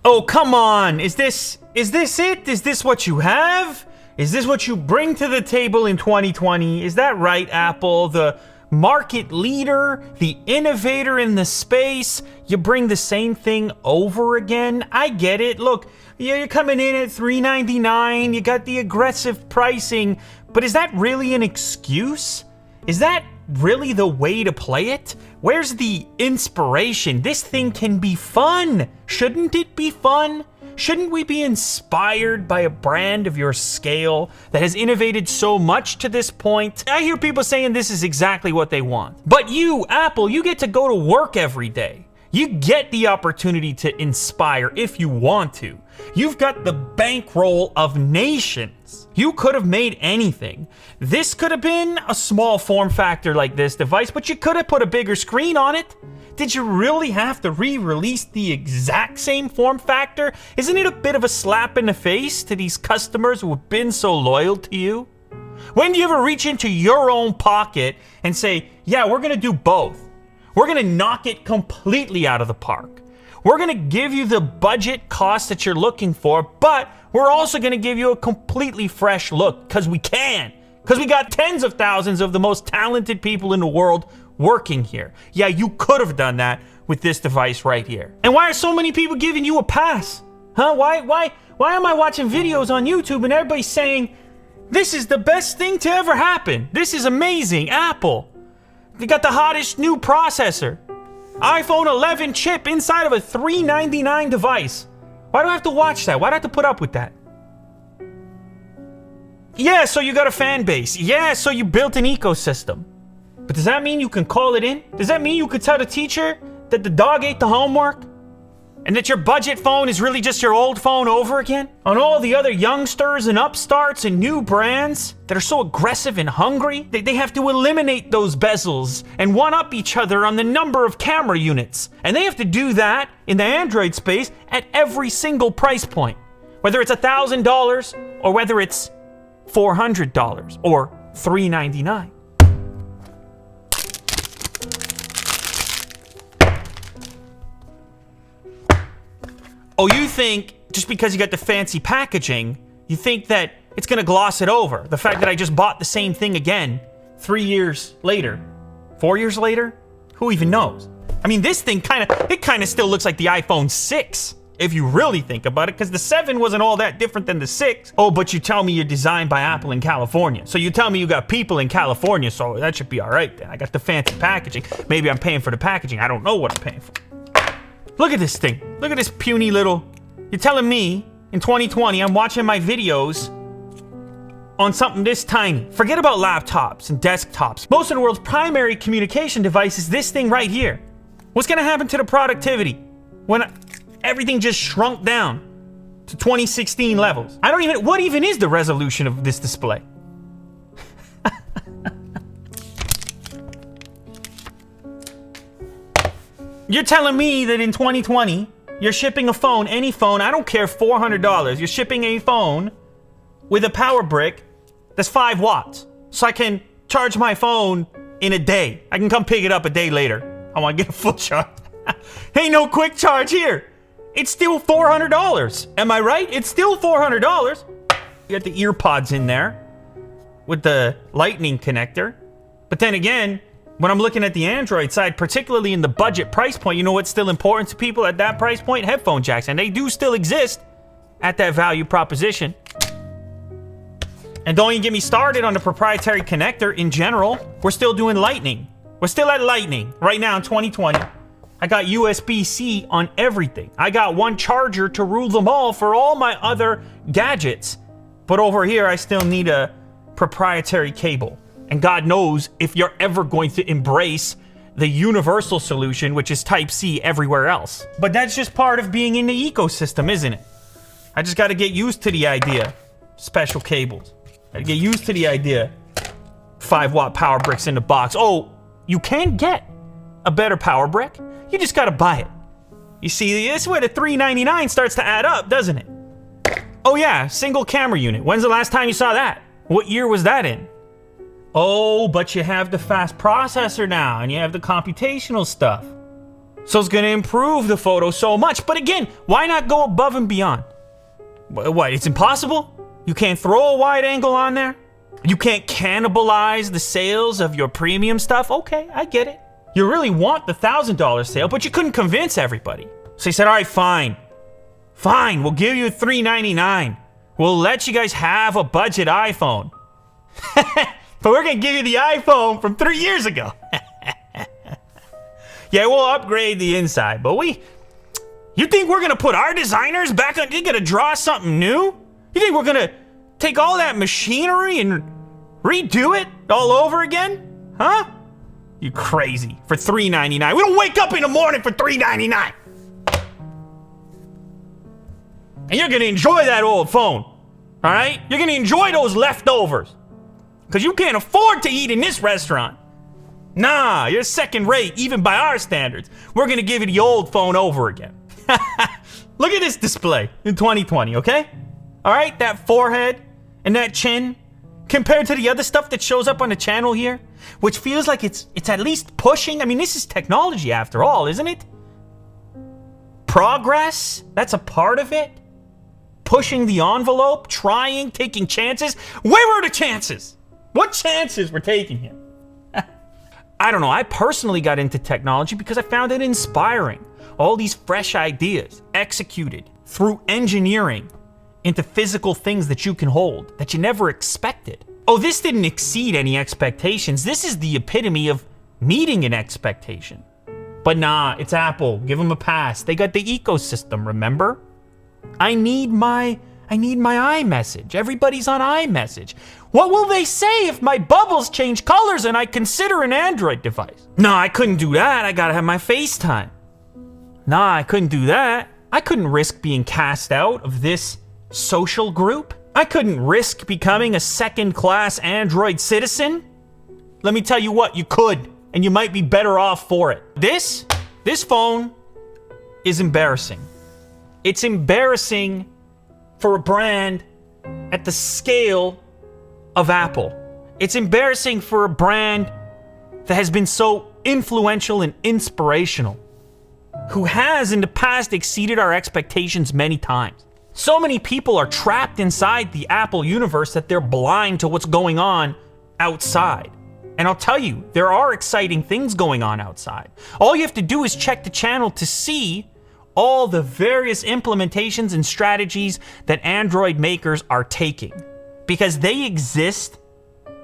Oh, come on. Is this it? Is this what you have? Is this what you bring to the table in 2020? Is that right, Apple? The market leader, the innovator in the space. You bring the same thing over again? I get it. Look, you're coming in at $399. You got the aggressive pricing. But is that really an excuse? Is that really the way to play it? Where's the inspiration? This thing can be fun. Shouldn't it be fun? Shouldn't we be inspired by a brand of your scale that has innovated so much to this point? I hear people saying this is exactly what they want. But you, Apple, you get to go to work every day. You get the opportunity to inspire if you want to. You've got the bankroll of nations. You could have made anything. This could have been a small form factor like this device, but you could have put a bigger screen on it. Did you really have to re-release the exact same form factor? Isn't it a bit of a slap in the face to these customers who have been so loyal to you? When do you ever reach into your own pocket and say, yeah, we're gonna do both? We're gonna knock it completely out of the park. We're gonna give you the budget cost that you're looking for, but we're also gonna give you a completely fresh look, because we can. Because we got tens of thousands of the most talented people in the world working here. Yeah, you could have done that with this device right here. And why are so many people giving you a pass? Huh? Why am I watching videos on YouTube and everybody's saying, this is the best thing to ever happen. This is amazing, Apple. They got the hottest new processor. iPhone 11 chip inside of a $399 device. Why do I have to watch that? Why do I have to put up with that? Yeah, so you got a fan base. Yeah, so you built an ecosystem. But does that mean you can call it in? Does that mean you could tell the teacher that the dog ate the homework? And that your budget phone is really just your old phone over again? On all the other youngsters and upstarts and new brands that are so aggressive and hungry, they have to eliminate those bezels and one-up each other on the number of camera units. And they have to do that in the Android space at every single price point. Whether it's $1,000 or whether it's $400 or $399. Oh, you think just because you got the fancy packaging, you think that it's gonna gloss it over. The fact that I just bought the same thing again 3 years later, 4 years later? Who even knows? I mean, this thing kind of still looks like the iPhone 6, if you really think about it, because the 7 wasn't all that different than the 6. Oh, but you tell me you're designed by Apple in California. So you tell me you got people in California, so that should be all right then. I got the fancy packaging. Maybe I'm paying for the packaging. I don't know what I'm paying for. Look at this thing. Look at this puny little... You're telling me in 2020 I'm watching my videos on something this tiny. Forget about laptops and desktops. Most of the world's primary communication device is this thing right here. What's gonna happen to the productivity when everything just shrunk down to 2016 levels? What even is the resolution of this display? You're telling me that in 2020, you're shipping a phone, any phone, I don't care, $400. You're shipping a phone with a power brick that's 5 watts. So I can charge my phone in a day. I can come pick it up a day later. I want to get a full charge. Ain't no quick charge here. It's still $400. Am I right? It's still $400. You got the ear pods in there with the lightning connector. But then again, when I'm looking at the Android side, particularly in the budget price point, you know what's still important to people at that price point? Headphone jacks. And they do still exist at that value proposition. And don't even get me started on the proprietary connector in general. We're still doing lightning. We're still at lightning right now in 2020. I got USB-C on everything. I got one charger to rule them all for all my other gadgets. But over here, I still need a proprietary cable. And God knows if you're ever going to embrace the universal solution, which is Type-C everywhere else. But that's just part of being in the ecosystem, isn't it? I just got to get used to the idea. Special cables. I get used to the idea. 5-watt power bricks in the box. Oh, you can get a better power brick. You just got to buy it. You see, this is where the $399 starts to add up, doesn't it? Oh yeah, single camera unit. When's the last time you saw that? What year was that in? Oh, but you have the fast processor now, and you have the computational stuff. So it's going to improve the photo so much. But again, why not go above and beyond? What, it's impossible? You can't throw a wide angle on there? You can't cannibalize the sales of your premium stuff? Okay, I get it. You really want the $1,000 sale, but you couldn't convince everybody. So he said, all right, fine. Fine, we'll give you $399. We'll let you guys have a budget iPhone. But we're going to give you the iPhone from 3 years ago. Yeah, we'll upgrade the inside, but you think we're gonna put our designers back on? You gonna draw something new? You think we're gonna take all that machinery and redo it all over again? Huh? You crazy. For $399. We don't wake up in the morning for $399. And you're gonna enjoy that old phone. Alright? You're gonna enjoy those leftovers. Because you can't afford to eat in this restaurant. Nah, you're second rate, even by our standards. We're gonna give you the old phone over again. Look at this display in 2020, okay? Alright, that forehead and that chin, compared to the other stuff that shows up on the channel here, which feels like it's at least pushing. I mean, this is technology after all, isn't it? Progress, that's a part of it. Pushing the envelope, trying, taking chances. Where were the chances? What chances were taking here? I don't know, I personally got into technology because I found it inspiring. All these fresh ideas executed through engineering into physical things that you can hold, that you never expected. Oh, this didn't exceed any expectations. This is the epitome of meeting an expectation. But nah, it's Apple. Give them a pass. They got the ecosystem, remember? I need my iMessage. Everybody's on iMessage. What will they say if my bubbles change colors and I consider an Android device? No, I couldn't do that. I gotta have my FaceTime. Nah, I couldn't do that. I couldn't risk being cast out of this social group. I couldn't risk becoming a second-class Android citizen. Let me tell you what, you could, and you might be better off for it. This phone is embarrassing. It's embarrassing for a brand at the scale of Apple. It's embarrassing for a brand that has been so influential and inspirational, who has in the past exceeded our expectations many times. So many people are trapped inside the Apple universe that they're blind to what's going on outside. And I'll tell you, there are exciting things going on outside. All you have to do is check the channel to see all the various implementations and strategies that Android makers are taking. Because they exist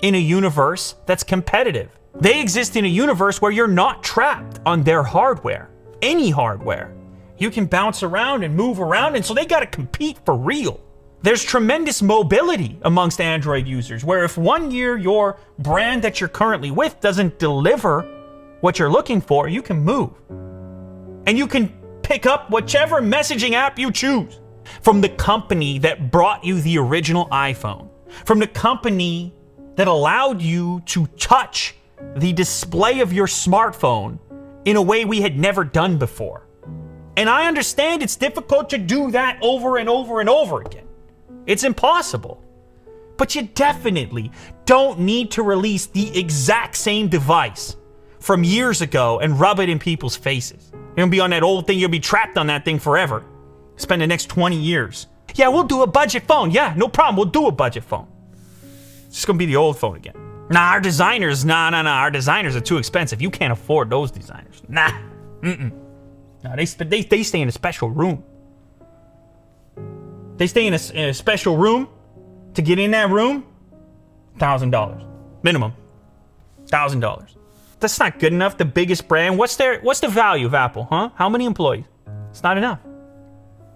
in a universe that's competitive. They exist in a universe where you're not trapped on their hardware. Any hardware. You can bounce around and move around, and so they gotta compete for real. There's tremendous mobility amongst Android users, where if 1 year your brand that you're currently with doesn't deliver what you're looking for, you can move. And you can pick up whichever messaging app you choose. From the company that brought you the original iPhone. From the company that allowed you to touch the display of your smartphone in a way we had never done before. And I understand it's difficult to do that over and over and over again. It's impossible. But you definitely don't need to release the exact same device from years ago and rub it in people's faces. You're gonna be on that old thing, you'll be trapped on that thing forever. Spend the next 20 years. Yeah, we'll do a budget phone. Yeah, no problem, we'll do a budget phone. It's just gonna be the old phone again. Nah, our designers, our designers are too expensive. You can't afford those designers. Nah, No, they stay in a special room. They stay in a special room. To get in that room, $1,000 minimum. $1,000. That's not good enough. The biggest brand. What's the value of Apple, huh? How many employees? It's not enough.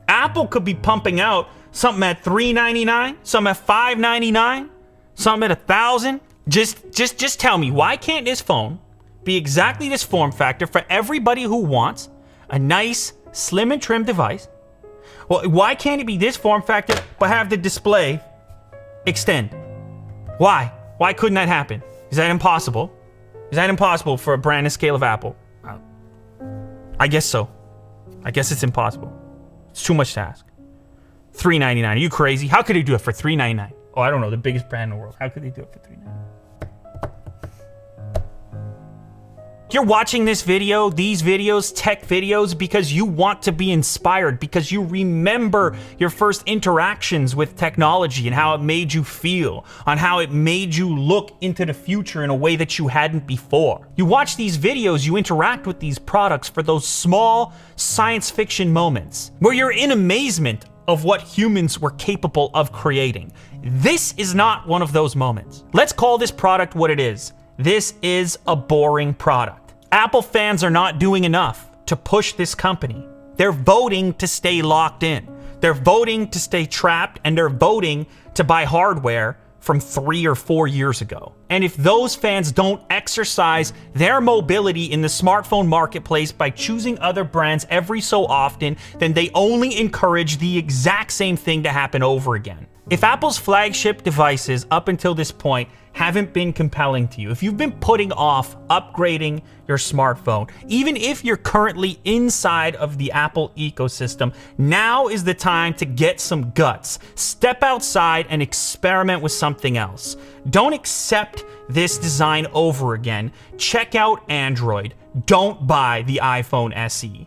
Apple could be pumping out something at $399, something at $599, something at $1,000. Just tell me, why can't this phone be exactly this form factor for everybody who wants a nice, slim and trim device? Well, why can't it be this form factor but have the display extend? Why? Why couldn't that happen? Is that impossible? Is that impossible for a brand the scale of Apple? I guess so. I guess it's impossible. It's too much to ask. $399. Are you crazy? How could they do it for $399? Oh, I don't know. The biggest brand in the world. How could they do it for $399? You're watching this video, these videos, tech videos, because you want to be inspired, because you remember your first interactions with technology and how it made you feel, on how it made you look into the future in a way that you hadn't before. You watch these videos, you interact with these products for those small science fiction moments where you're in amazement of what humans were capable of creating. This is not one of those moments. Let's call this product what it is. This is a boring product. Apple fans are not doing enough to push this company. They're voting to stay locked in. They're voting to stay trapped, and they're voting to buy hardware from 3 or 4 years ago. And if those fans don't exercise their mobility in the smartphone marketplace by choosing other brands every so often, then they only encourage the exact same thing to happen over again. If Apple's flagship devices up until this point haven't been compelling to you, if you've been putting off upgrading your smartphone, even if you're currently inside of the Apple ecosystem, now is the time to get some guts. Step outside and experiment with something else. Don't accept this design over again. Check out Android. Don't buy the iPhone SE.